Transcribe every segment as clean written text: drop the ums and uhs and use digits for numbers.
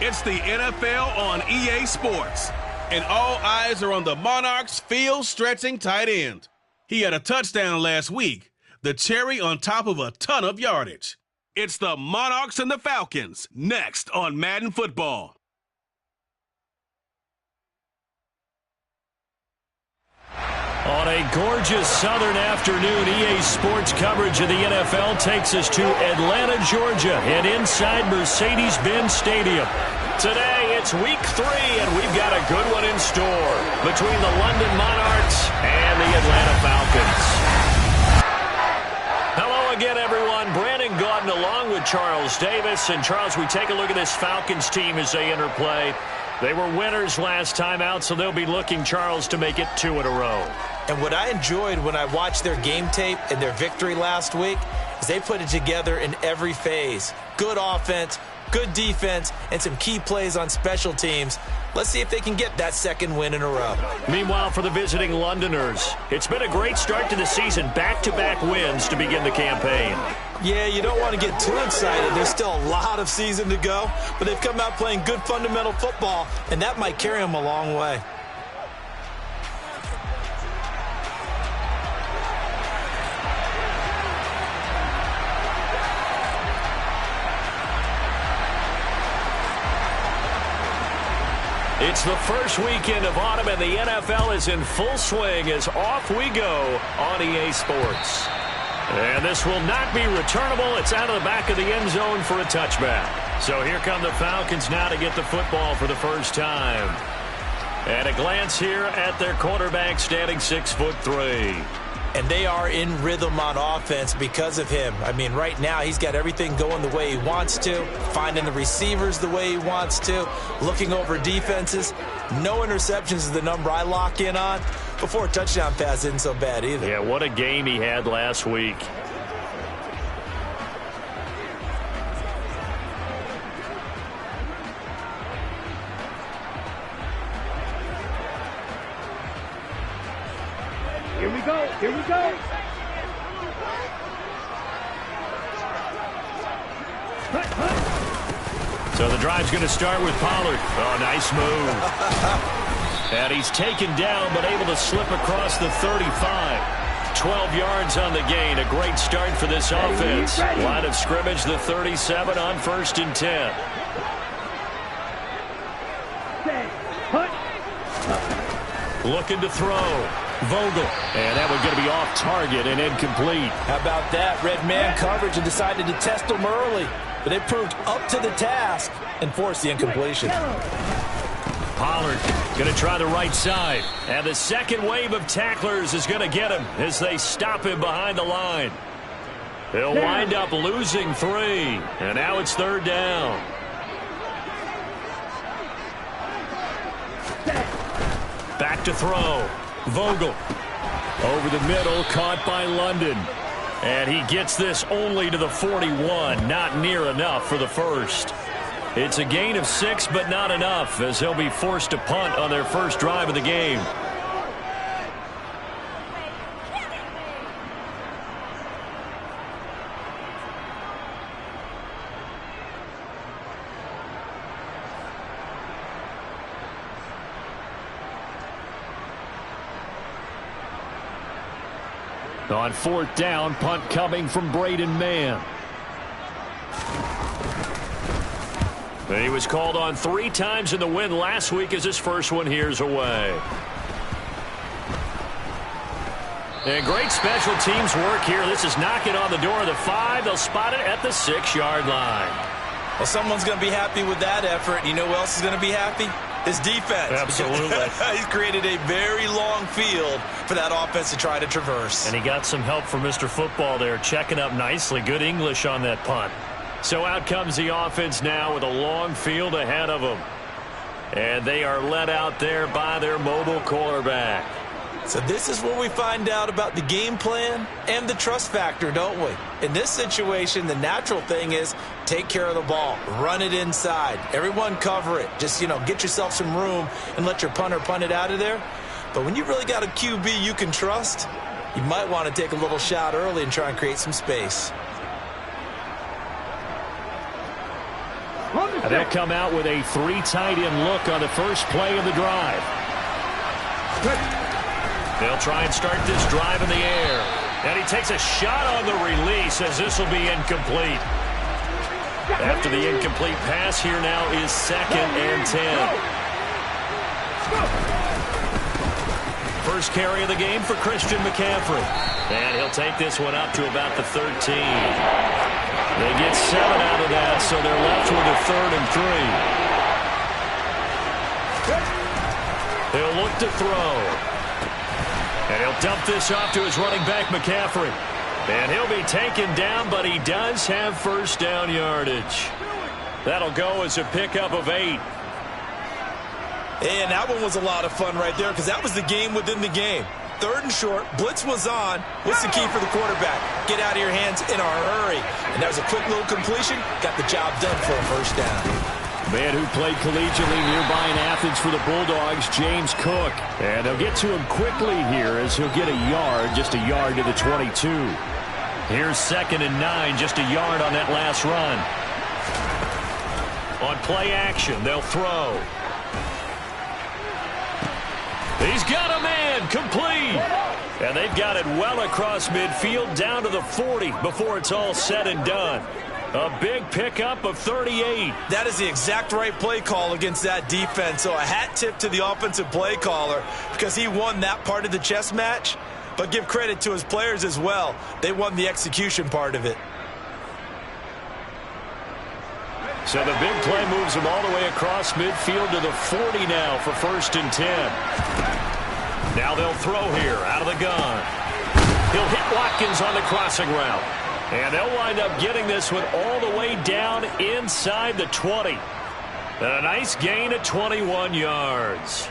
It's the NFL on EA Sports, and all eyes are on the Monarchs' field-stretching tight end. He had a touchdown last week, the cherry on top of a ton of yardage. It's the Monarchs and the Falcons, next on Madden Football. On a gorgeous southern afternoon, EA Sports coverage of the NFL takes us to Atlanta, Georgia, and inside Mercedes-Benz Stadium. Today, it's week 3, and we've got a good one in store between the London Monarchs and the Atlanta Falcons. Hello again, everyone. Brandon Gaudin along with Charles Davis. And, Charles, we take a look at this Falcons team as they enter play. They were winners last time out, so they'll be looking, Charles, to make it 2 in a row. And what I enjoyed when I watched their game tape and their victory last week is they put it together in every phase. Good offense, good defense, and some key plays on special teams. Let's see if they can get that second win in a row. Meanwhile, for the visiting Londoners, it's been a great start to the season. Back-to-back wins to begin the campaign. Yeah, you don't want to get too excited. There's still a lot of season to go, but they've come out playing good fundamental football, and that might carry them a long way. It's the first weekend of autumn, and the NFL is in full swing as off we go on EA Sports. And this will not be returnable. It's out of the back of the end zone for a touchback. So here come the Falcons now to get the football for the first time. And a glance here at their quarterback, standing 6'3". And they are in rhythm on offense because of him. I mean, right now he's got everything going the way he wants to, finding the receivers the way he wants to, looking over defenses. No interceptions is the number I lock in on. Before a touchdown pass isn't so bad either. Yeah, what a game he had last week. Here we go. Here we go. So the drive's going to start with Pollard. Oh, nice move. And he's taken down, but able to slip across the 35. 12 yards on the gain. A great start for this offense. Line of scrimmage, the 37 on 1st and 10. Looking to throw. Vogel. And that one's going to be off target and incomplete. How about that? Red man coverage and decided to test him early. But they proved up to the task and forced the incompletion. Pollard going to try the right side. And the second wave of tacklers is going to get him as they stop him behind the line. He'll wind up losing 3. And now it's 3rd down. Back to throw. Vogel. Over the middle, caught by London. And he gets this only to the 41. Not near enough for the first. It's a gain of 6, but not enough, as they'll be forced to punt on their first drive of the game. On 4th down, punt coming from Braden Mann. He was called on 3 times in the win last week as his first one here's away. And great special teams work here. This is knocking on the door of the 5. They'll spot it at the 6-yard line. Well, someone's going to be happy with that effort. You know who else is going to be happy? His defense. Absolutely. He's created a very long field for that offense to try to traverse. And he got some help from Mr. Football there, checking up nicely. Good English on that punt. So out comes the offense now with a long field ahead of them. And they are led out there by their mobile quarterback. So this is where we find out about the game plan and the trust factor, don't we? In this situation, the natural thing is take care of the ball, run it inside, everyone cover it. Just, get yourself some room and let your punter punt it out of there. But when you really got a QB you can trust, you might want to take a little shot early and try and create some space. And they'll come out with a 3 tight end look on the first play of the drive. They'll try and start this drive in the air. And he takes a shot on the release as this will be incomplete. After the incomplete pass, here now is 2nd and 10. First carry of the game for Christian McCaffrey. And he'll take this one up to about the 13. They get 7 out of that, so they're left with a 3rd and 3. He'll look to throw. And he'll dump this off to his running back, McCaffrey. And he'll be taken down, but he does have first down yardage. That'll go as a pickup of 8. And that one was a lot of fun right there because that was the game within the game. 3rd and short, blitz was on. What's the key for the quarterback? Get out of your hands in a hurry. And that was a quick little completion. Got the job done for a first down. Man who played collegiately nearby in Athens for the Bulldogs, James Cook. And they'll get to him quickly here as he'll get a yard, just a yard to the 22. Here's 2nd and 9, just a yard on that last run. On play action, they'll throw. He's got a man, complete. And they've got it well across midfield down to the 40 before it's all said and done. A big pickup of 38. That is the exact right play call against that defense. So a hat tip to the offensive play caller because he won that part of the chess match. But give credit to his players as well. They won the execution part of it. So the big play moves him all the way across midfield to the 40 now for 1st and 10. Now they'll throw here out of the gun. He'll hit Watkins on the crossing route. And they'll wind up getting this one all the way down inside the 20. A nice gain of 21 yards.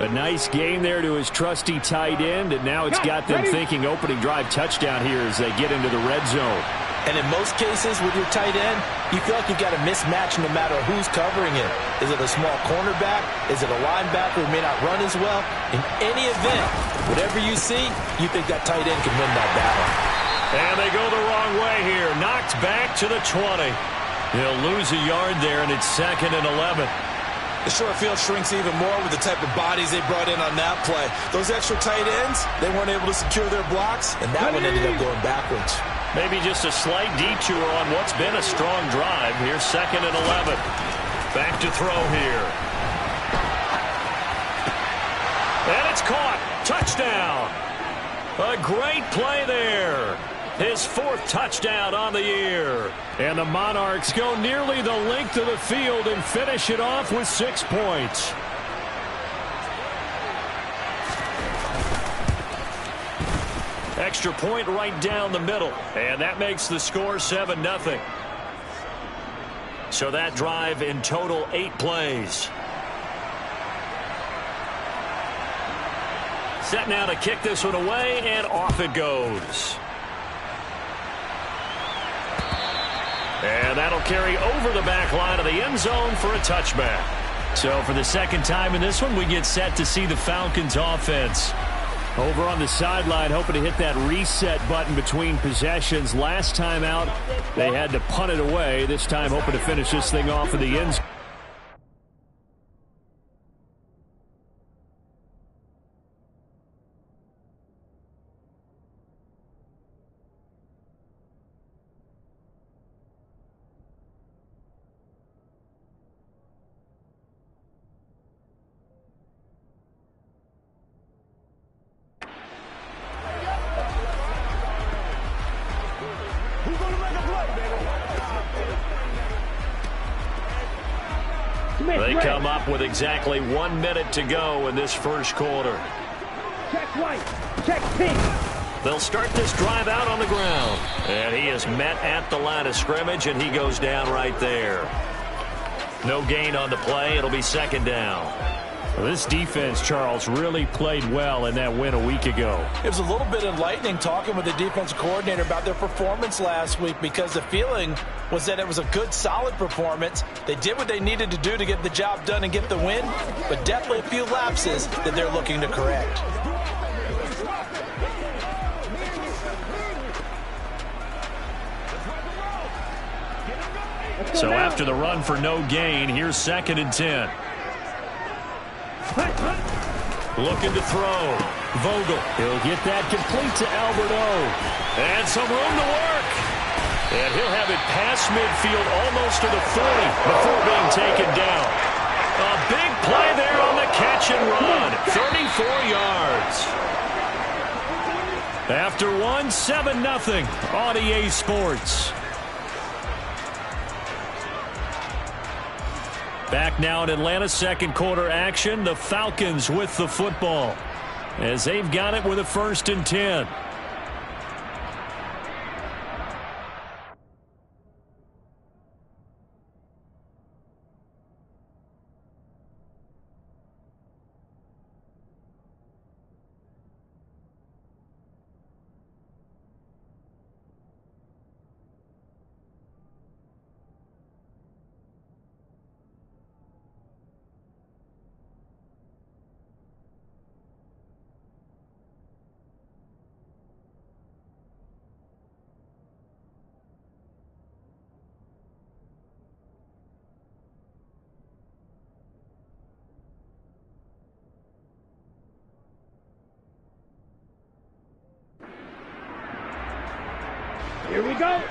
A nice gain there to his trusty tight end, and now it's got them thinking opening drive touchdown here as they get into the red zone. And in most cases with your tight end, you feel like you've got a mismatch no matter who's covering it. Is it a small cornerback? Is it a linebacker who may not run as well? In any event, whatever you see, you think that tight end can win that battle. And they go the wrong way here. Knocked back to the 20. He'll lose a yard there, and it's 2nd and 11. The short field shrinks even more with the type of bodies they brought in on that play. Those extra tight ends, they weren't able to secure their blocks, and that one ended up going backwards. Maybe just a slight detour on what's been a strong drive. Here's 2nd and 11. Back to throw here. And it's caught. Touchdown. A great play there. His 4th touchdown on the year. And the Monarchs go nearly the length of the field and finish it off with 6 points. Extra point right down the middle. And that makes the score 7-0. So that drive in total 8 plays. Set now to kick this one away, and off it goes. And that'll carry over the back line of the end zone for a touchback. So for the 2nd time in this one, we get set to see the Falcons offense over on the sideline, hoping to hit that reset button between possessions. Last time out, they had to punt it away. This time, hoping to finish this thing off in the end zone. They come up with exactly 1 minute to go in this first quarter. Check white. Check pink. They'll start this drive out on the ground. And he is met at the line of scrimmage, and he goes down right there. No gain on the play. It'll be 2nd down. Well, this defense, Charles, really played well in that win a week ago. It was a little bit enlightening talking with the defensive coordinator about their performance last week because the feeling was that it was a good, solid performance. They did what they needed to do to get the job done and get the win, but definitely a few lapses that they're looking to correct. So after the run for no gain, here's 2nd and 10. Looking to throw. Vogel. He'll get that complete to Alberto. And some room to work. And he'll have it past midfield almost to the 40 before being taken down. A big play there on the catch and run. 34 yards. After one, 7-0 on EA Sports. Back now in Atlanta, second quarter action. The Falcons with the football as they've got it with a 1st and 10. Here we go.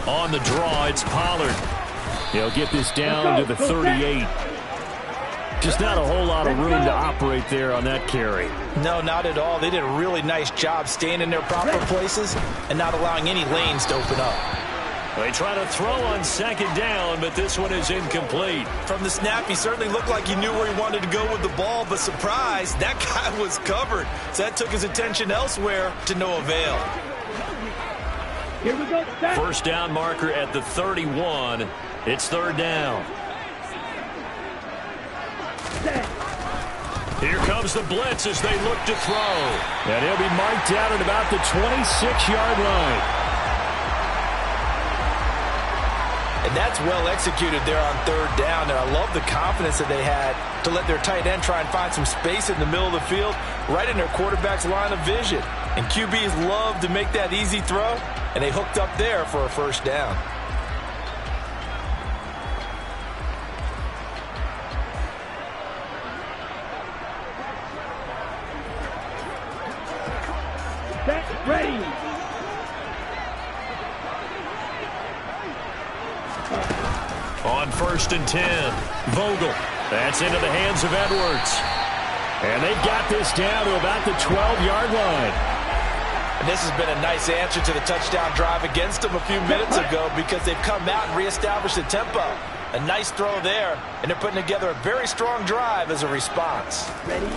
On the draw, it's Pollard. He'll get this down to the 38. Just not a whole lot of room to operate there on that carry. No, not at all. They did a really nice job staying in their proper places and not allowing any lanes to open up. They try to throw on 2nd down, but this one is incomplete. From the snap, he certainly looked like he knew where he wanted to go with the ball, but surprise, that guy was covered. So that took his attention elsewhere to no avail. Here we go. Set. 1st down marker at the 31. It's 3rd down. Set. Here comes the blitz as they look to throw. And he'll be marked out at about the 26-yard line. And that's well executed there on 3rd down. And I love the confidence that they had to let their tight end try and find some space in the middle of the field, right in their quarterback's line of vision. And QBs love to make that easy throw, and they hooked up there for a 1st down. Set. Ready. On 1st and 10, Vogel. That's into the hands of Edwards. And they've got this down to about the 12-yard line. And this has been a nice answer to the touchdown drive against them a few minutes ago because they've come out and reestablished the tempo. A nice throw there, and they're putting together a very strong drive as a response. Ready.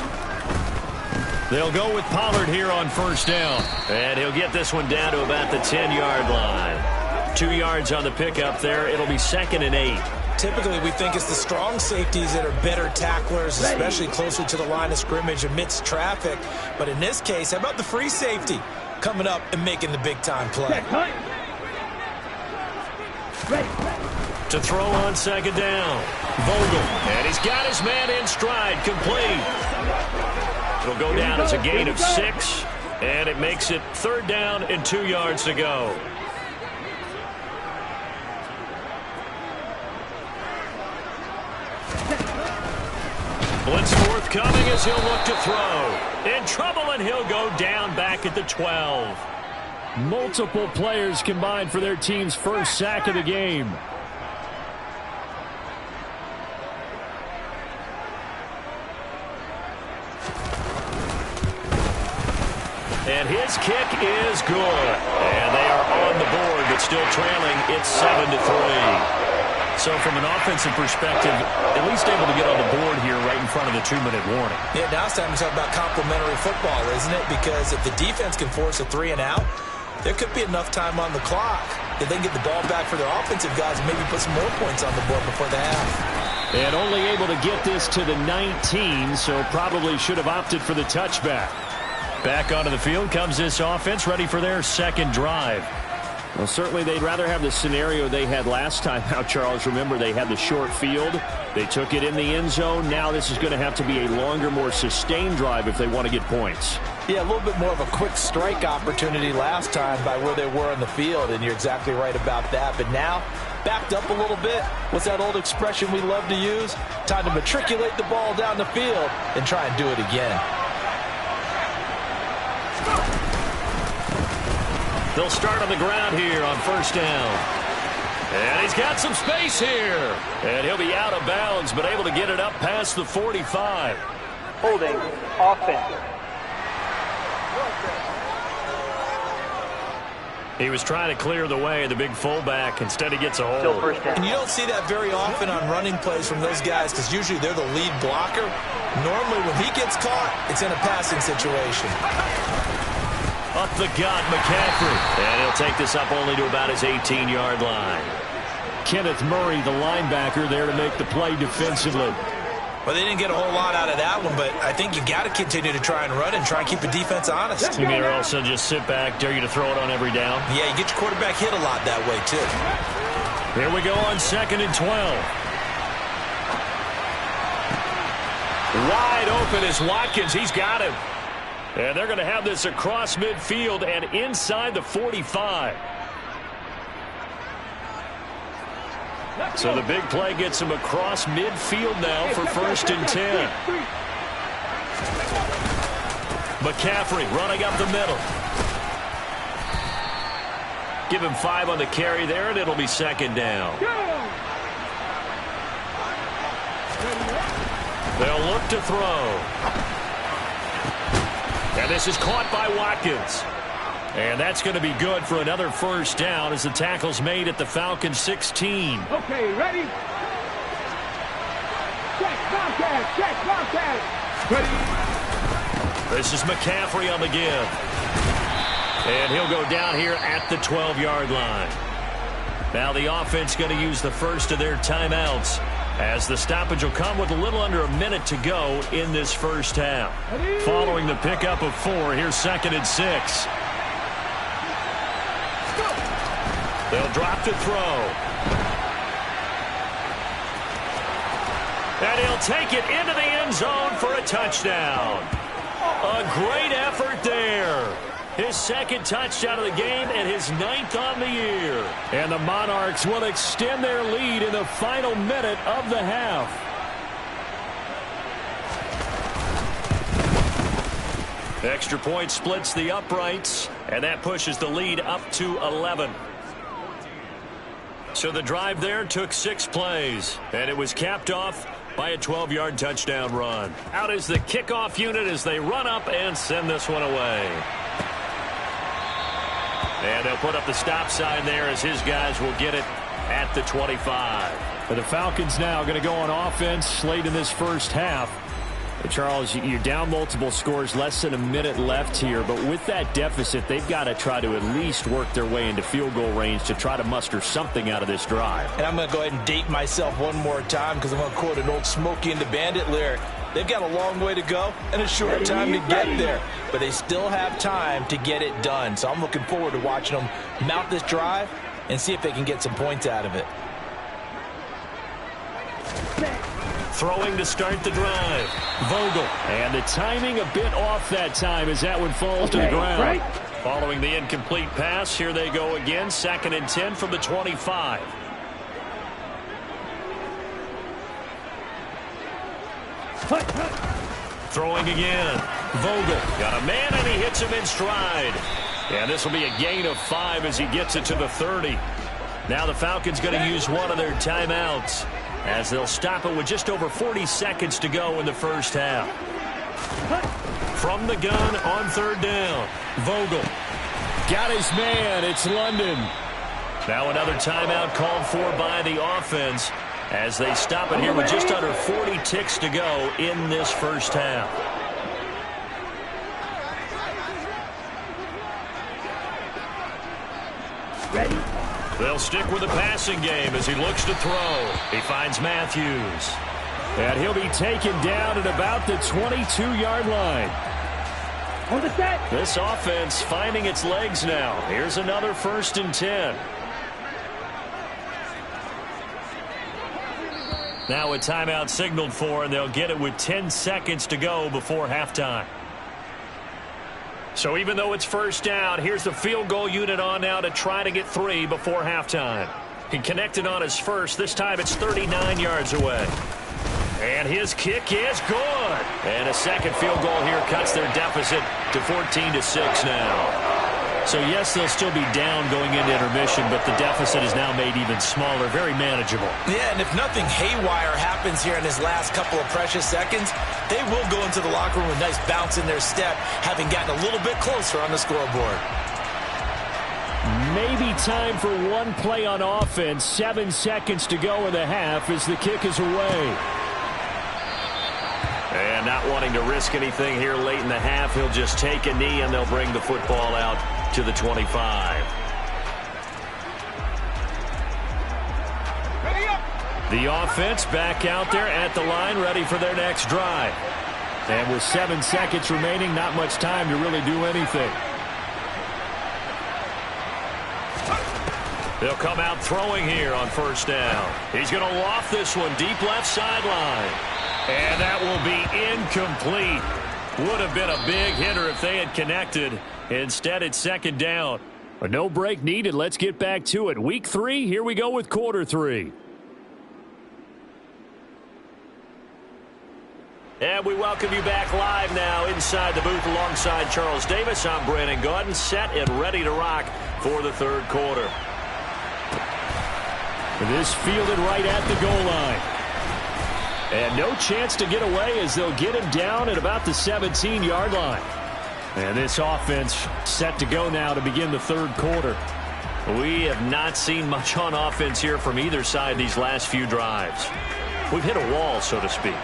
They'll go with Pollard here on 1st down. And he'll get this one down to about the 10-yard line. 2 yards on the pickup there. It'll be 2nd and 8. Typically, we think it's the strong safeties that are better tacklers, especially closer to the line of scrimmage amidst traffic. But in this case, how about the free safety coming up and making the big-time play? Ready. To throw on 2nd down. Vogel. And he's got his man in stride, complete. It'll go down as a gain of 6. And it makes it 3rd down and 2 yards to go. Blitz forthcoming as he'll look to throw. In trouble, and he'll go down back at the 12. Multiple players combined for their team's 1st sack of the game. And his kick is good. And they are on the board, but still trailing. It's 7-3. So from an offensive perspective, at least able to get on the board here right in front of the 2-minute warning. Yeah, now it's time to talk about complementary football, isn't it? Because if the defense can force a 3 and out, there could be enough time on the clock that they can get the ball back for their offensive guys and maybe put some more points on the board before the half. And only able to get this to the 19, so probably should have opted for the touchback. Back onto the field comes this offense, ready for their 2nd drive. Well, certainly they'd rather have the scenario they had last time out, Charles. Remember, they had the short field. They took it in the end zone. Now this is going to have to be a longer, more sustained drive if they want to get points. Yeah, a little bit more of a quick strike opportunity last time by where they were on the field, and you're exactly right about that. But now, backed up a little bit. What's that old expression we love to use? Time to matriculate the ball down the field and try and do it again. They'll start on the ground here on first down. And he's got some space here. And he'll be out of bounds, but able to get it up past the 45. Holding offense. He was trying to clear the way, the big fullback. Instead, he gets a hold. And you don't see that very often on running plays from those guys because usually they're the lead blocker. Normally, when he gets caught, it's in a passing situation. Up the gut, McCaffrey. And he'll take this up only to about his 18-yard line. Kenneth Murray, the linebacker, there to make the play defensively. Well, they didn't get a whole lot out of that one, but I think you got to continue to try and run and try and keep the defense honest. You mean also just sit back, dare you to throw it on every down? Yeah, you get your quarterback hit a lot that way, too. Here we go on 2nd and 12. Wide open is Watkins. He's got him. And they're going to have this across midfield and inside the 45. So the big play gets him across midfield now for 1st and 10. McCaffrey running up the middle. Give him 5 on the carry there, and it'll be 2nd down. They'll look to throw. And this is caught by Watkins. And that's going to be good for another 1st down as the tackle's made at the Falcons 16. Okay, ready? Check, contact, check, contact. Ready? This is McCaffrey on the give. And he'll go down here at the 12-yard line. Now the offense going to use the first of their timeouts as the stoppage will come with a little under a minute to go in this 1st half. Ready? Following the pickup of 4, here's 2nd and 6. They'll drop to throw. And he'll take it into the end zone for a touchdown. A great effort there. His 2nd touchdown of the game and his 9th on the year. And the Monarchs will extend their lead in the final minute of the half. Extra point splits the uprights, and that pushes the lead up to 11. So the drive there took 6 plays, and it was capped off by a 12-yard touchdown run. Out is the kickoff unit as they run up and send this one away. And they'll put up the stop sign there as his guys will get it at the 25. For the Falcons now going to go on offense late in this 1st half. Charles, you're down multiple scores, less than a minute left here, but with that deficit, they've got to try to at least work their way into field goal range to try to muster something out of this drive. And I'm going to go ahead and date myself one more time because I'm going to quote an old Smokey and the Bandit lyric. They've got a long way to go and a short time to get there, but they still have time to get it done. So I'm looking forward to watching them mount this drive and see if they can get some points out of it. Throwing to start the drive. Vogel. And the timing a bit off that time as that one falls to the ground. Right. Following the incomplete pass, here they go again. 2nd and 10 from the 25. Throwing again. Vogel. Got a man and he hits him in stride. And this will be a gain of 5 as he gets it to the 30. Now the Falcons going to use one of their timeouts, as they'll stop it with just over 40 seconds to go in the 1st half. From the gun on 3rd down. Vogel. Got his man. It's London. Now another timeout called for by the offense as they stop it here with just under 40 ticks to go in this 1st half. Ready? They'll stick with the passing game as he looks to throw. He finds Matthews. And he'll be taken down at about the 22-yard line. On the set. This offense finding its legs now. Here's another 1st and 10. Now a timeout signaled for, and they'll get it with 10 seconds to go before halftime. So even though it's first down, here's the field goal unit on now to try to get 3 before halftime. He connected on his first. This time it's 39 yards away. And his kick is good. And a second field goal here cuts their deficit to 14-6 now. So, yes, they'll still be down going into intermission, but the deficit is now made even smaller, very manageable. Yeah, and if nothing haywire happens here in his last couple of precious seconds, they will go into the locker room with a nice bounce in their step, having gotten a little bit closer on the scoreboard. Maybe time for one play on offense. 7 seconds to go in the half as the kick is away. And not wanting to risk anything here late in the half, he'll just take a knee and they'll bring the football out to the 25. The offense back out there at the line, ready for their next drive. And with 7 seconds remaining, not much time to really do anything. They'll come out throwing here on first down. He's going to loft this one deep left sideline. And that will be incomplete. Would have been a big hitter if they had connected. Instead, it's second down. A no break needed. Let's get back to it. Week 3, here we go with quarter 3. And we welcome you back live now inside the booth alongside Charles Davis. I'm Brandon Gaudin, set and ready to rock for the third quarter. This fielded right at the goal line. And no chance to get away as they'll get him down at about the 17-yard line. And this offense set to go now to begin the third quarter. We have not seen much on offense here from either side these last few drives. We've hit a wall, so to speak.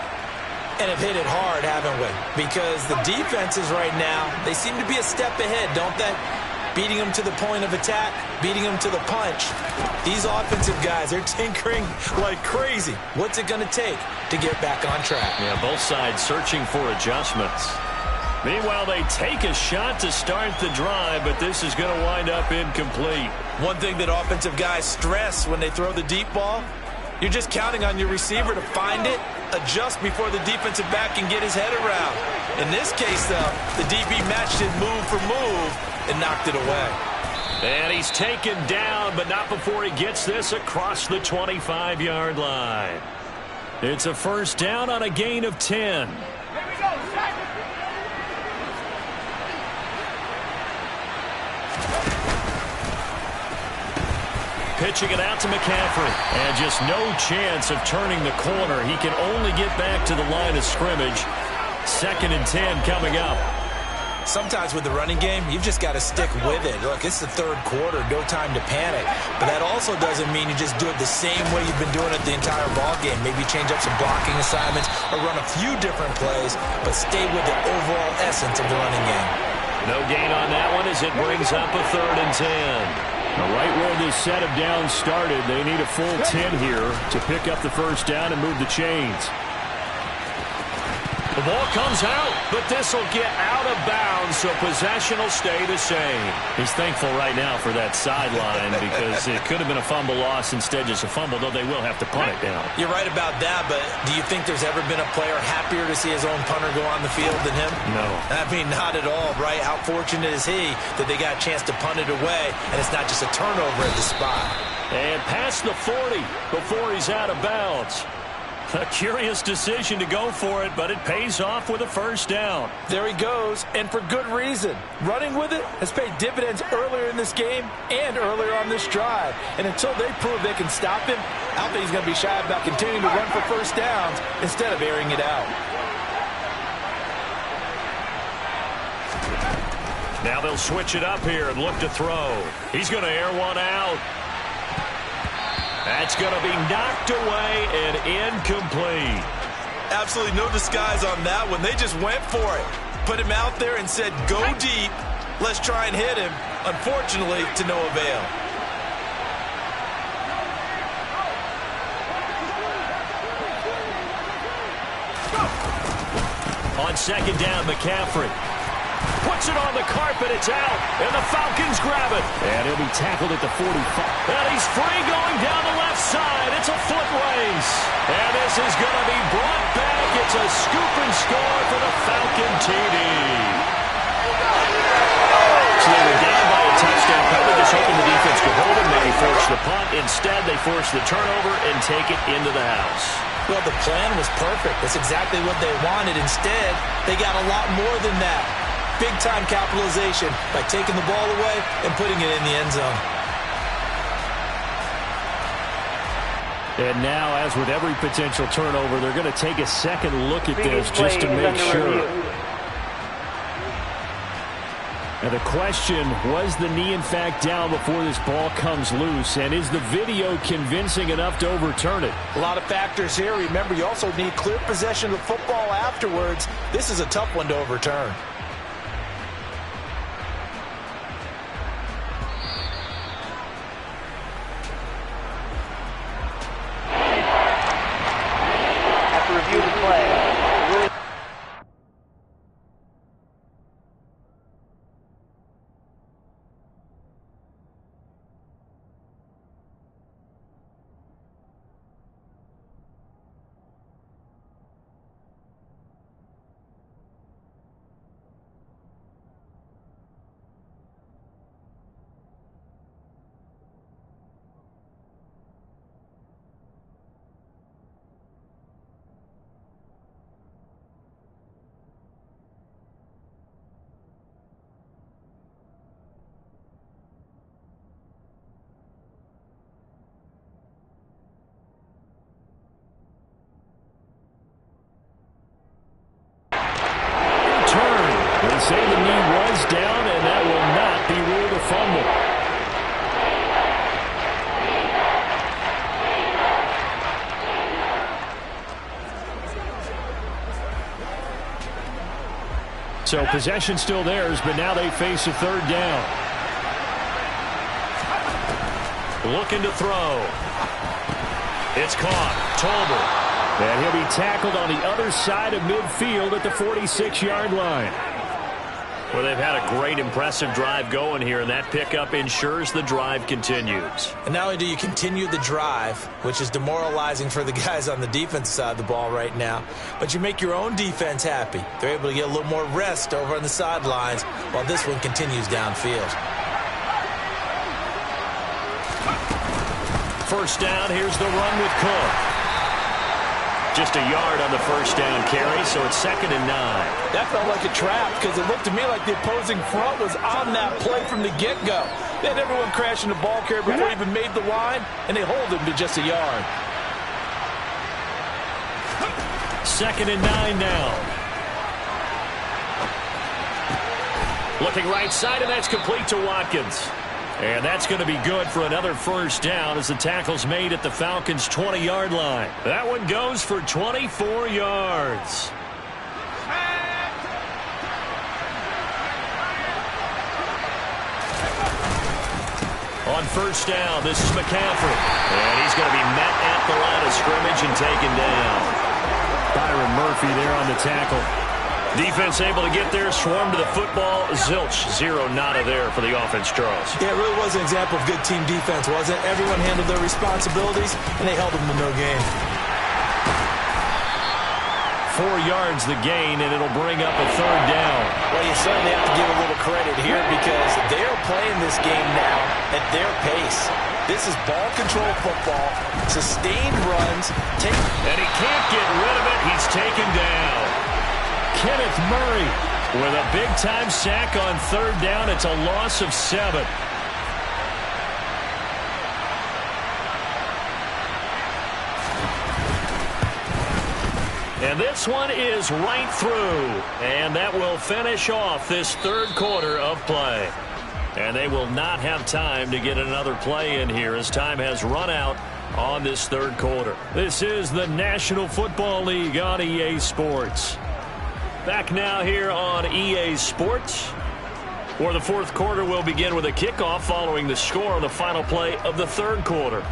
And have hit it hard, haven't we? Because the defenses right now, they seem to be a step ahead, don't they? Beating them to the point of attack, beating them to the punch. These offensive guys, they're tinkering like crazy. What's it going to take to get back on track? Yeah, both sides searching for adjustments. Meanwhile, they take a shot to start the drive, but this is going to wind up incomplete. One thing that offensive guys stress when they throw the deep ball, you're just counting on your receiver to find it, adjust before the defensive back can get his head around. In this case, though, the DB matched it move for move and knocked it away. And he's taken down, but not before he gets this across the 25-yard line. It's a first down on a gain of 10. Here we go, set. Pitching it out to McCaffrey. And just no chance of turning the corner. He can only get back to the line of scrimmage. 2nd and 10 coming up. Sometimes with the running game, you've just got to stick with it. Look, it's the third quarter, no time to panic. But that also doesn't mean you just do it the same way you've been doing it the entire ball game. Maybe change up some blocking assignments or run a few different plays, but stay with the overall essence of the running game. No gain on that one as it brings up a 3rd and 10. Right where this set of downs started, they need a full 10 here to pick up the first down and move the chains. The ball comes out, but this will get out of bounds, so possession will stay the same. He's thankful right now for that sideline because it could have been a fumble loss, instead just a fumble, though they will have to punt it down. You're right about that, but do you think there's ever been a player happier to see his own punter go on the field than him? No. I mean, not at all, right? How fortunate is he that they got a chance to punt it away, and it's not just a turnover at the spot. And past the 40 before he's out of bounds. A curious decision to go for it, but it pays off with a first down. There he goes, and for good reason. Running with it has paid dividends earlier in this game and earlier on this drive. And until they prove they can stop him, I don't think he's going to be shy about continuing to run for first downs instead of airing it out. Now they'll switch it up here and look to throw. He's going to air one out. That's going to be knocked away and incomplete. Absolutely no disguise on that one. They just went for it. Put him out there and said, go deep. Let's try and hit him. Unfortunately, to no avail. On second down, McCaffrey. Puts it on the carpet. It's out. And the Falcons grab it. And he'll be tackled at the 45. And he's free going down the left side. It's a foot race. And this is going to be brought back. It's a scoop and score for the Falcon TD. So they were down by a touchdown. Probably just hoping the defense could hold them. They forced the punt. Instead, they forced the turnover and take it into the house. Well, the plan was perfect. That's exactly what they wanted. Instead, they got a lot more than that. Big-time capitalization by taking the ball away and putting it in the end zone. And now, as with every potential turnover, they're going to take a second look at this just to make sure. Now the question, was the knee in fact down before this ball comes loose? And is the video convincing enough to overturn it? A lot of factors here. Remember, you also need clear possession of the football afterwards. This is a tough one to overturn. After review of the play, They say the knee was down, and that will not be ruled a fumble. So possession still theirs, but now they face a third down. Looking to throw. It's caught. Tolbert. And he'll be tackled on the other side of midfield at the 46-yard line. Well, they've had a great, impressive drive going here, and that pickup ensures the drive continues. And not only do you continue the drive, which is demoralizing for the guys on the defensive side of the ball right now, but you make your own defense happy. They're able to get a little more rest over on the sidelines while this one continues downfield. First down, here's the run with Cook. Just a yard on the first down carry, so it's 2nd and 9. That felt like a trap because it looked to me like the opposing front was on that play from the get-go. They had everyone crashing the ball carrier before he even made the line, and they hold him to just a yard. 2nd and 9 now. Looking right side, and that's complete to Watkins. And that's going to be good for another first down as the tackle's made at the Falcons' 20-yard line. That one goes for 24 yards. On first down, this is McCaffrey. And he's going to be met at the line of scrimmage and taken down. Byron Murphy there on the tackle. Defense able to get there, swarm to the football. Zilch, zero nada there for the offense, Charles. Yeah, it really was an example of good team defense, wasn't it? Everyone handled their responsibilities, and they held them to no gain. 4 yards the gain, and it'll bring up a third down. Well, you certainly have to give a little credit here because they're playing this game now at their pace. This is ball control football, sustained runs. And he can't get rid of it. He's taken down. Kenneth Murray with a big-time sack on third down. It's a loss of 7. And this one is right through. And that will finish off this third quarter of play. And they will not have time to get another play in here as time has run out on this third quarter. This is the National Football League on EA Sports. Back now here on EA Sports, where the fourth quarter will begin with a kickoff following the score on the final play of the third quarter.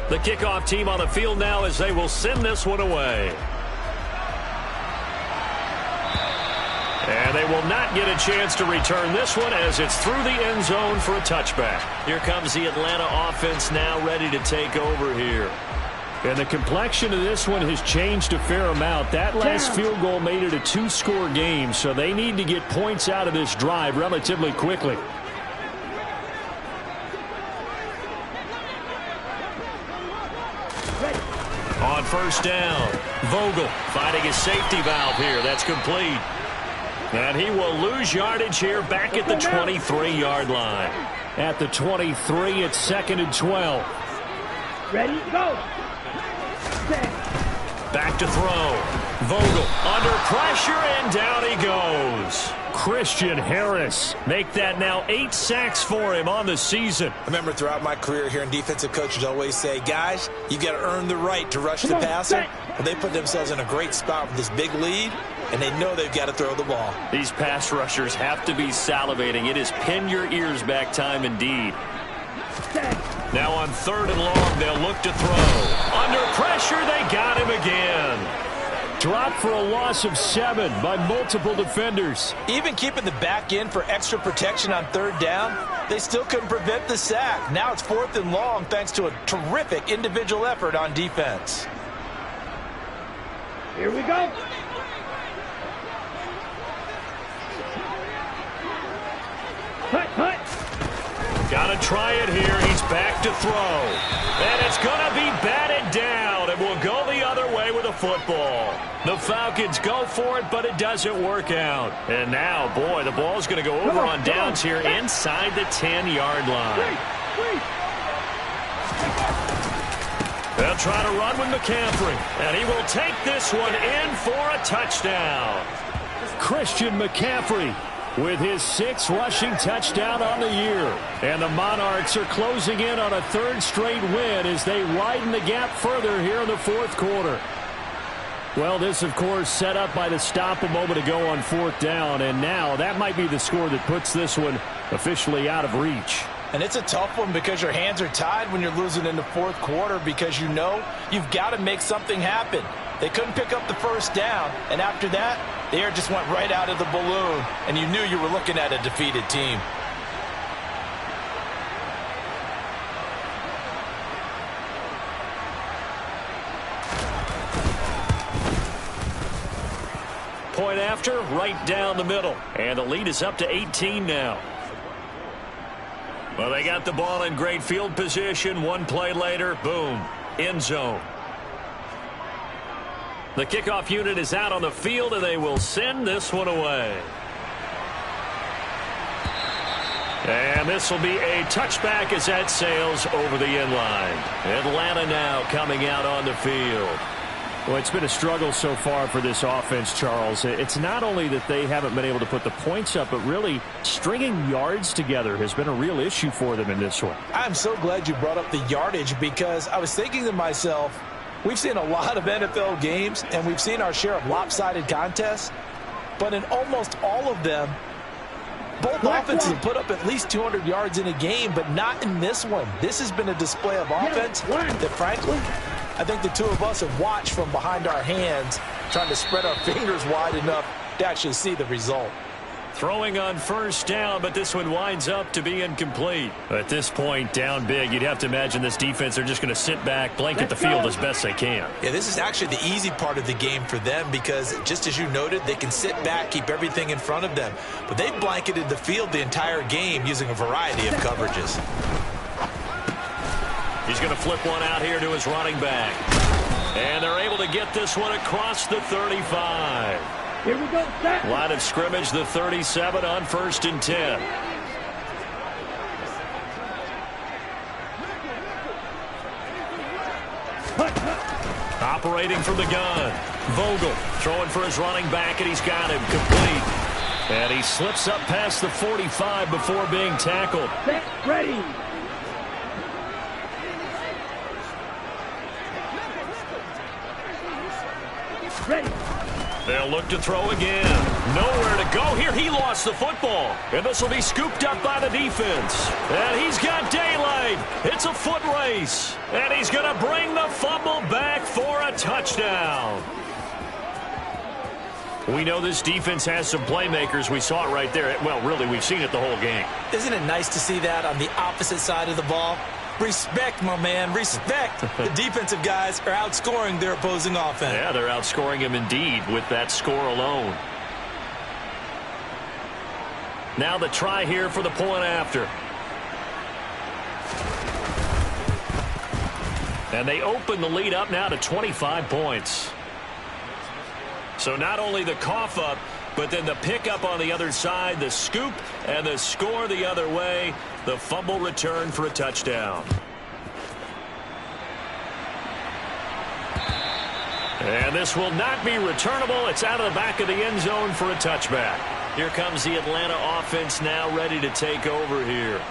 The kickoff team on the field now as they will send this one away. And they will not get a chance to return this one as it's through the end zone for a touchback. Here comes the Atlanta offense now ready to take over here. And the complexion of this one has changed a fair amount. That last field goal made it a 2-score game, so they need to get points out of this drive relatively quickly. On first down, Vogel finding his safety valve here. That's complete. And he will lose yardage here back at the 23-yard line. At the 23, it's 2nd and 12. Ready, go. Set. Back to throw. Vogel under pressure, and down he goes. Christian Harris make that now 8 sacks for him on the season. I remember throughout my career hearing defensive coaches always say, guys, you got to earn the right to rush the passer. Well, they put themselves in a great spot with this big lead, and they know they've got to throw the ball. These pass rushers have to be salivating. It is pin your ears back time indeed. Now on 3rd and long, they'll look to throw. Under pressure, they got him again. Dropped for a loss of 7 by multiple defenders. Even keeping the back end for extra protection on 3rd down, they still couldn't prevent the sack. Now it's 4th and long thanks to a terrific individual effort on defense. Here we go. Hut, hut. Got to try it here. He's back to throw. And it's going to be batted down. And will go the other way with a football. The Falcons go for it, but it doesn't work out. And now, boy, the ball's going to go over on downs here inside the 10-yard line. They'll try to run with McCaffrey. And he will take this one in for a touchdown. Christian McCaffrey with his 6th rushing touchdown on the year. And the Monarchs are closing in on a 3rd straight win as they widen the gap further here in the 4th quarter. Well, this, of course, set up by the stop a moment ago on 4th down. And now that might be the score that puts this one officially out of reach. And it's a tough one because your hands are tied when you're losing in the 4th quarter because you know you've got to make something happen. They couldn't pick up the 1st down, and after that, the air just went right out of the balloon, and you knew you were looking at a defeated team. Point after, right down the middle, and the lead is up to 18 now. Well, they got the ball in great field position. One play later, boom, end zone. The kickoff unit is out on the field, and they will send this one away. And this will be a touchback as that sails over the end line. Atlanta now coming out on the field. Well, it's been a struggle so far for this offense, Charles. It's not only that they haven't been able to put the points up, but really stringing yards together has been a real issue for them in this one. I'm so glad you brought up the yardage because I was thinking to myself, we've seen a lot of NFL games, and we've seen our share of lopsided contests, but in almost all of them, both offenses have put up at least 200 yards in a game, but not in this one. This has been a display of offense that, frankly, I think the two of us have watched from behind our hands, trying to spread our fingers wide enough to actually see the result. Throwing on 1st down, but this one winds up to be incomplete. At this point, down big, you'd have to imagine this defense are just going to sit back, blanket the field as best they can. Yeah, this is actually the easy part of the game for them because, just as you noted, they can sit back, keep everything in front of them. But they've blanketed the field the entire game using a variety of coverages. He's going to flip one out here to his running back. And they're able to get this one across the 35. Here we go, set. Line of scrimmage, the 37 on 1st and 10. Operating from the gun. Vogel throwing for his running back, and he's got him complete. And he slips up past the 45 before being tackled. Set, ready. Ready. They'll look to throw again. Nowhere to go here. He lost the football. And this will be scooped up by the defense. And he's got daylight. It's a foot race. And he's going to bring the fumble back for a touchdown. We know this defense has some playmakers. We saw it right there. Well, really, we've seen it the whole game. Isn't it nice to see that on the opposite side of the ball? Respect, my man, respect. The defensive guys are outscoring their opposing offense. Yeah, they're outscoring him indeed with that score alone. Now the try here for the point after. And they open the lead up now to 25 points. So not only the cough up, but then the pickup on the other side, the scoop, and the score the other way. The fumble return for a touchdown. And this will not be returnable. It's out of the back of the end zone for a touchback. Here comes the Atlanta offense now ready to take over here.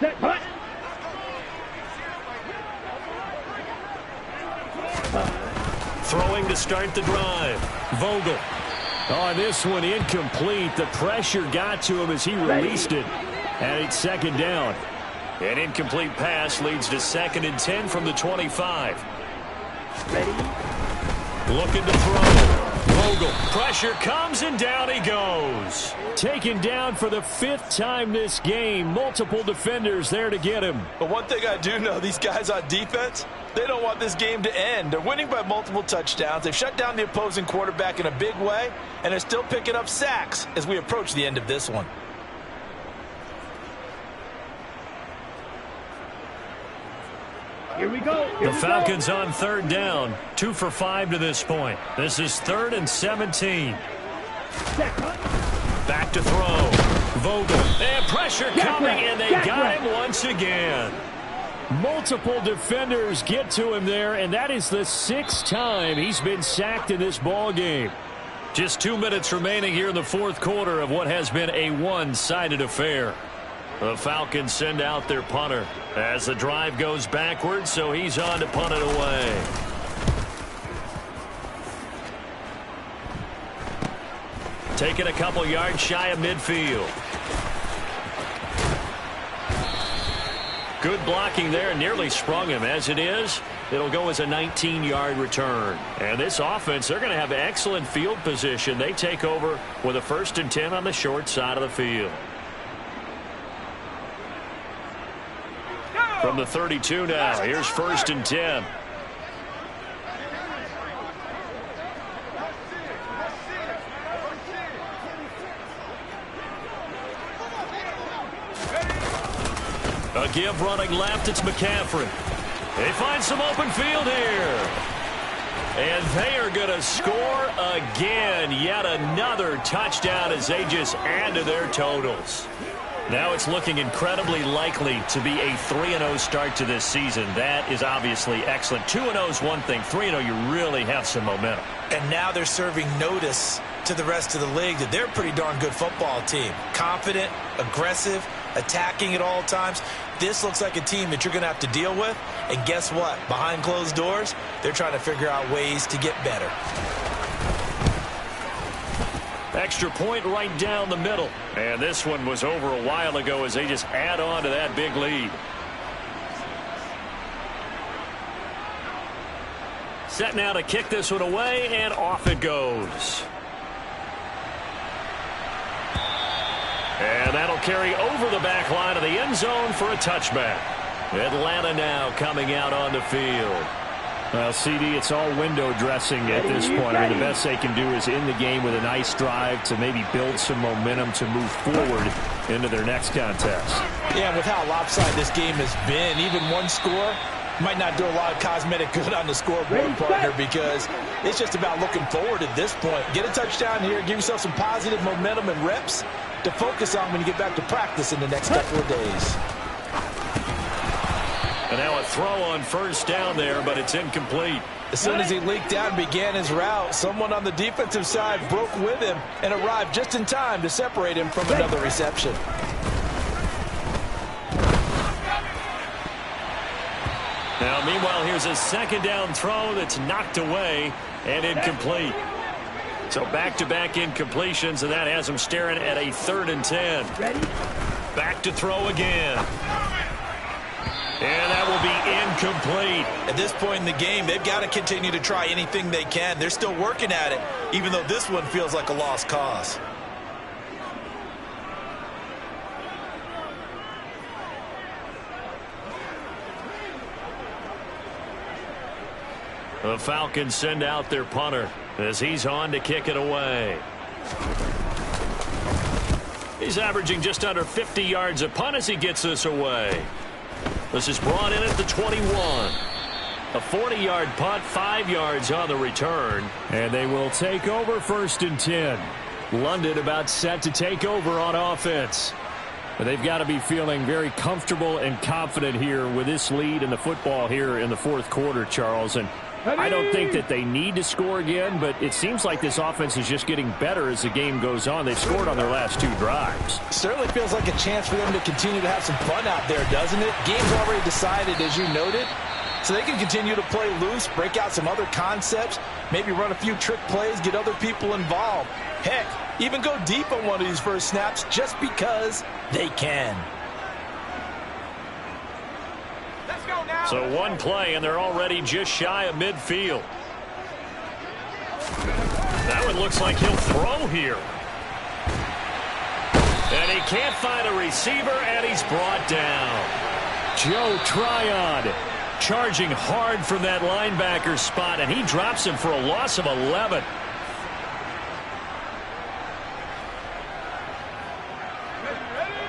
Set, punt. Throwing to start the drive. Vogel. On this one, incomplete. The pressure got to him as he released it. And it's second down. An incomplete pass leads to 2nd and 10 from the 25. Ready. Looking to throw. Vogel. Pressure comes and down he goes. Taken down for the 5th time this game. Multiple defenders there to get him. But one thing I do know, these guys on defense, they don't want this game to end. They're winning by multiple touchdowns. They've shut down the opposing quarterback in a big way, and they're still picking up sacks as we approach the end of this one. Here we go. The Falcons on 3rd down. 2 for 5 to this point. This is 3rd and 17. Set, punt. Back to throw. Vogel. And pressure coming, and they got him once again. Multiple defenders get to him there, and that is the 6th time he's been sacked in this ball game. Just 2 minutes remaining here in the 4th quarter of what has been a one-sided affair. The Falcons send out their punter as the drive goes backwards, so he's on to punt it away. Taking a couple yards shy of midfield. Good blocking there, nearly sprung him. As it is, it'll go as a 19-yard return. And this offense, they're going to have excellent field position. They take over with a 1st and 10 on the short side of the field. From the 32 now, here's 1st and 10. A give running left, it's McCaffrey. They find some open field here. And they are going to score again. Yet another touchdown as they just add to their totals. Now it's looking incredibly likely to be a 3-0 start to this season. That is obviously excellent. 2-0 is one thing. 3-0, you really have some momentum. And now they're serving notice to the rest of the league that they're a pretty darn good football team. Confident, aggressive, attacking at all times. This looks like a team that you're going to have to deal with. And guess what? Behind closed doors, they're trying to figure out ways to get better. Extra point right down the middle. And this one was over a while ago as they just add on to that big lead. Set now to kick this one away, and off it goes. And that'll carry over the back line of the end zone for a touchback. Atlanta now coming out on the field. Well, CD, it's all window dressing at this point. I mean, the best they can do is in the game with a nice drive to maybe build some momentum to move forward into their next contest. Yeah, with how lopsided this game has been, even one score might not do a lot of cosmetic good on the scoreboard, partner, because it's just about looking forward at this point. Get a touchdown here, give yourself some positive momentum and reps to focus on when you get back to practice in the next couple of days. And now a throw on first down there, but it's incomplete. As soon as he leaked out and began his route, someone on the defensive side broke with him and arrived just in time to separate him from another reception. Now, meanwhile, here's a second down throw that's knocked away and incomplete. So back-to-back incompletions, and that has him staring at a 3rd and 10. Back to throw again. And that will be incomplete. At this point in the game, they've got to continue to try anything they can. They're still working at it, even though this one feels like a lost cause. The Falcons send out their punter as he's on to kick it away. He's averaging just under 50 yards a punt as he gets this away. This is brought in at the 21. A 40-yard punt, 5 yards on the return. And they will take over 1st and 10. London about set to take over on offense. But they've got to be feeling very comfortable and confident here with this lead in the football here in the 4th quarter, Charles. And I don't think that they need to score again, but it seems like this offense is just getting better as the game goes on. They've scored on their last 2 drives. Certainly feels like a chance for them to continue to have some fun out there, doesn't it? Game's already decided, as you noted. So they can continue to play loose, break out some other concepts, maybe run a few trick plays, get other people involved. Heck, even go deep on one of these first snaps just because they can. So one play, and they're already just shy of midfield. That one looks like he'll throw here. And he can't find a receiver, and he's brought down. Joe Tryon charging hard from that linebacker spot, and he drops him for a loss of 11.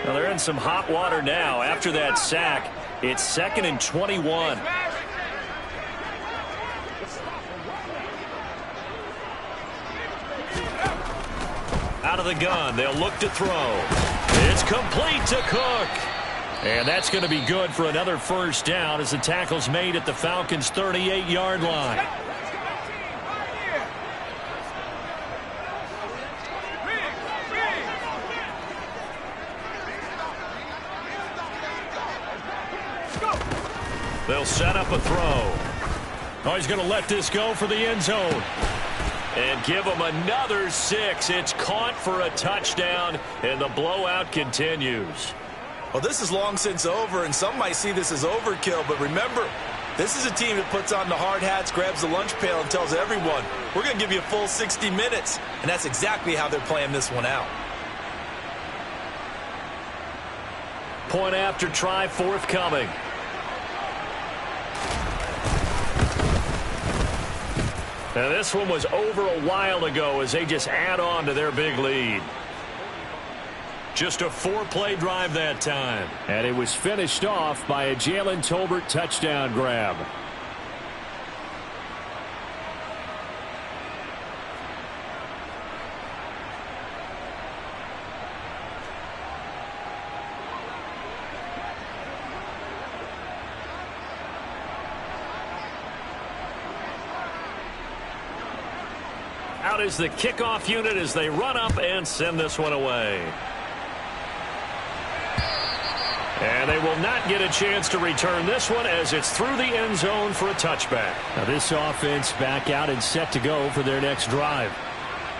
Well, they're in some hot water now after that sack. It's 2nd and 21. Out of the gun, they'll look to throw. It's complete to Cook. And that's going to be good for another first down as the tackle's made at the Falcons' 38-yard line. They'll set up a throw. Oh, he's going to let this go for the end zone. And give him another 6. It's caught for a touchdown, and the blowout continues. Well, this is long since over, and some might see this as overkill, but remember, this is a team that puts on the hard hats, grabs the lunch pail, and tells everyone, we're going to give you a full 60 minutes, and that's exactly how they're playing this one out. Point after try forthcoming. Now, this one was over a while ago as they just add on to their big lead. Just a 4-play drive that time. And it was finished off by a Jalen Tolbert touchdown grab. Out is the kickoff unit as they run up and send this one away. And they will not get a chance to return this one as it's through the end zone for a touchback. Now this offense back out and set to go for their next drive.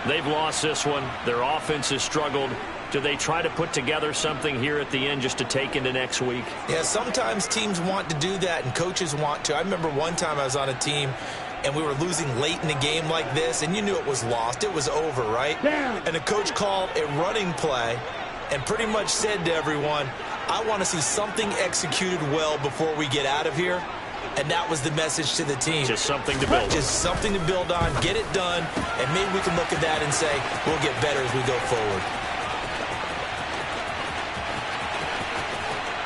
They've lost this one. Their offense has struggled. Do they try to put together something here at the end just to take into next week? Yeah, sometimes teams want to do that and coaches want to. I remember one time I was on a team and we were losing late in the game like this, and you knew it was lost. It was over, right? And the coach called a running play and pretty much said to everyone, I want to see something executed well before we get out of here. And that was the message to the team. Just something to build on. Just something to build on, get it done, and maybe we can look at that and say, we'll get better as we go forward.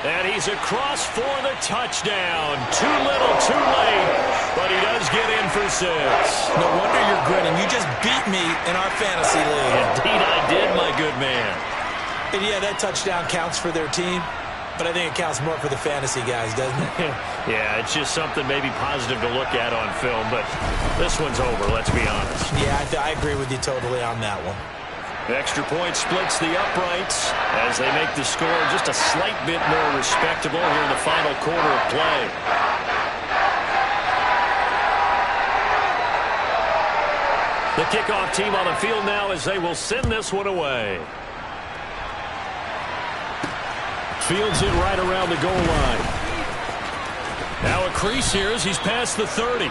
And he's across for the touchdown. Too little, too late, but he does get in for 6. No wonder you're grinning. You just beat me in our fantasy league. Indeed I did, my good man. And yeah, that touchdown counts for their team. but I think it counts more for the fantasy guys, doesn't it? Yeah, it's just something maybe positive to look at on film, but this one's over, let's be honest. Yeah, I agree with you totally on that one. Extra point splits the uprights as they make the score just a slight bit more respectable here in the final quarter of play. The kickoff team on the field now as they will send this one away. Fields it right around the goal line. Now a crease here as he's past the 30.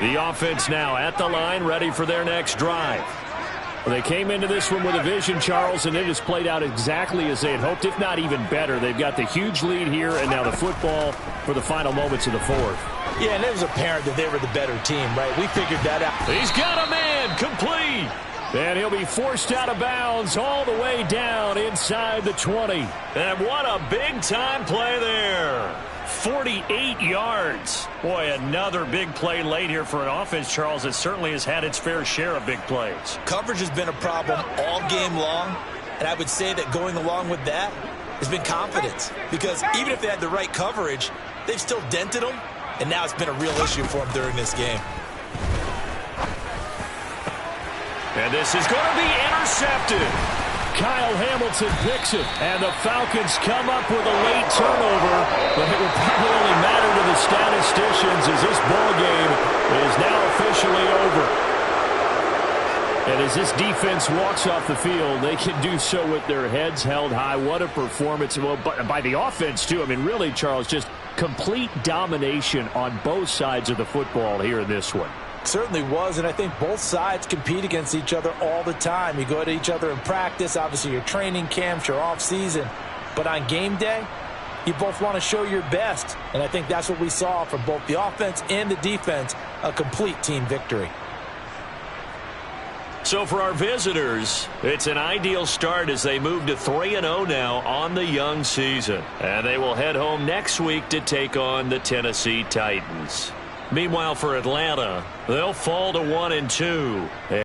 The offense now at the line, ready for their next drive. Well, they came into this one with a vision, Charles, and it has played out exactly as they had hoped, if not even better. They've got the huge lead here, and now the football for the final moments of the fourth. Yeah, and it was apparent that they were the better team, right? We figured that out. He's got a man, complete. And he'll be forced out of bounds all the way down inside the 20. And what a big-time play there. 48 yards. Boy, another big play late here for an offense, Charles, that certainly has had its fair share of big plays. Coverage has been a problem all game long, and I would say that going along with that has been confidence. Because even if they had the right coverage, they've still dented them, and now it's been a real issue for them during this game. And this is going to be intercepted. Kyle Hamilton picks it, and the Falcons come up with a late turnover, but it will probably only matter to the statisticians as this ball game is now officially over. And as this defense walks off the field, they can do so with their heads held high. What a performance. Well, by the offense, too. I mean, really, Charles, just complete domination on both sides of the football here in this one. Certainly was, and I think both sides compete against each other all the time. You go to each other in practice, obviously your training camps, your off season, but on game day, you both want to show your best, and I think that's what we saw from both the offense and the defense, a complete team victory. So for our visitors, it's an ideal start as they move to 3-0 now on the young season, and they will head home next week to take on the Tennessee Titans. Meanwhile, for Atlanta, they'll fall to 1-2.